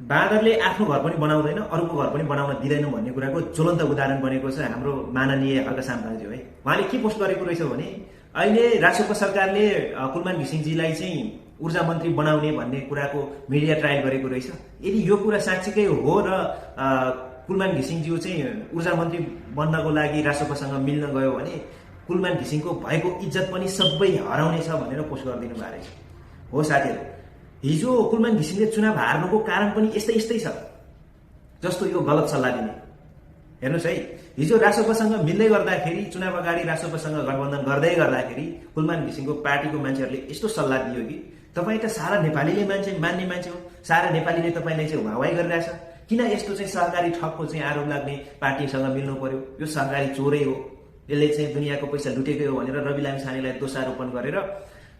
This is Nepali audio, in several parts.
बाँदरले आफ्नो घर पनि बनाउँदैन, अरूको घर पनि बनाउन दिँदैन भन्ने कुराको ज्वलन्त उदाहरण बनेको छ हाम्रो माननीय हर्कसाम दाजु है। उहाँले के पोस्ट गरेको रहेछ भने अहिले रासोपा सरकारले कुलमान घिसिङजीलाई चाहिँ ऊर्जा मन्त्री बनाउने भन्ने कुराको मिडिया ट्रायल गरेको रहेछ। यदि यो कुरा साँच्चीकै हो र कुलमान घिसिङज्यू चाहिँ ऊर्जा मन्त्री बन्नको लागि रासोपासँग मिल्न गयो भने कुलमान घिसिङको भएको इज्जत पनि सबै हराउनेछ भनेर पोस्ट गरिदिनु भएको रहेछ। हो साथीहरू, हिजो कुलमान घिसिङले चुनाव हार्नुको कारण पनि यस्तै यस्तै छ, जस्तो यो गलत सल्लाह दिने। हेर्नुहोस् है, हिजो रासोपासँग मिल्दै गर्दाखेरि, चुनाव अगाडि रासोपासँग गठबन्धन गर्दै गर्दाखेरि कुलमान घिसिङको पार्टीको मान्छेहरूले यस्तो सल्लाह दियो कि तपाईँ त सारा नेपालीले मान्ने मान्छे हो, सारा नेपालीले तपाईँलाई चाहिँ वाहवाही गरिरहेछ, किन यस्तो चाहिँ सहकारी ठगको चाहिँ आरोप लाग्ने पार्टीसँग मिल्नु पर्यो, यो सहकारी चोरै हो, यसले चाहिँ दुनियाँको पैसा लुटेकै हो भनेर रवि लामिछानेलाई दोषारोपण गरेर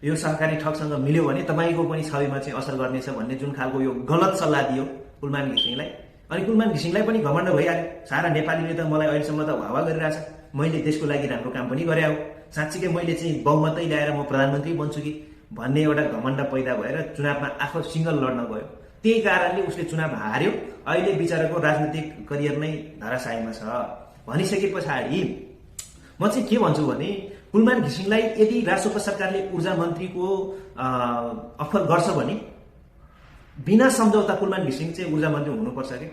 यो सहकारी ठगसँग मिल्यो भने तपाईँको पनि छविमा चाहिँ असर गर्नेछ भन्ने जुन खालको यो गलत सल्लाह दियो कुलमान घिसिङलाई। अनि कुलमान घिसिङलाई पनि घमण्ड भइहाल्यो, सारा नेपालीले त मलाई अहिलेसम्म त वाहवाह गरिरहेछ, मैले देशको लागि राम्रो काम पनि गरे हो, साँच्चीकै मैले चाहिँ बहुमतै ल्याएर म प्रधानमन्त्री बन्छु कि भन्ने एउटा घमण्ड पैदा भएर चुनावमा आफू सिङ्गल लड्न गयो। त्यही कारणले उसले चुनाव हार्यो। अहिले बिचराको राजनीतिक करियर नै धराशायीमा छ। भनिसके पछाडि म चाहिँ के भन्छु भने कुलमान घिसिङलाई यदि रासोपा सरकारले ऊर्जा मन्त्रीको अफर गर्छ भने बिना सम्झौता कुलमान घिसिङ चाहिँ ऊर्जा मन्त्री हुनुपर्छ कि,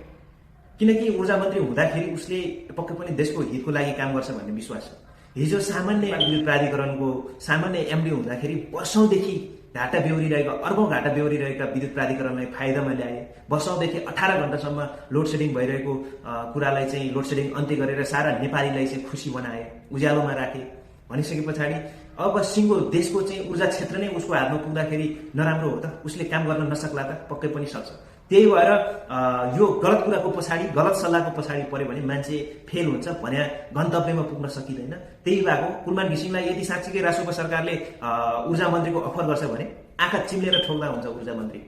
किनकि ऊर्जा मन्त्री हुँदाखेरि उसले पक्कै पनि देशको हितको लागि काम गर्छ भन्ने विश्वास छ। हिजो सामान्य विद्युत प्राधिकरणको सामान्य एमडी हुँदाखेरि वर्षौंदेखि घाटा बेहोरिरहेका, अर्बौं घाटा बेहोरिरहेका विद्युत प्राधिकरणलाई फाइदामा ल्याए। वर्षौंदेखि 18 घण्टासम्म लोडसेडिङ भइरहेको कुरालाई चाहिँ लोडसेडिङ अन्त्य गरेर सारा नेपालीलाई चाहिँ खुसी बनाए, उज्यालोमा राखे। भनिसके पछाडि अब सिङ्गो देशको चाहिँ ऊर्जा क्षेत्र नै उसको हातमा पुग्दाखेरि नराम्रो हो त, उसले काम गर्न नसक्ला त, पक्कै पनि सक्छ। त्यही भएर यो गलत कुराको पछाडि, गलत सल्लाहको पछाडि पर्यो भने मान्छे फेल हुन्छ, भने गन्तव्यमा पुग्न सकिँदैन। त्यही भएको कुलमान घिसिङलाई यदि साँच्चीकै रासोपा सरकारले ऊर्जा मन्त्रीको अफर गर्छ भने आँखा चिम्लेर ठोक्दा हुन्छ ऊर्जा मन्त्री।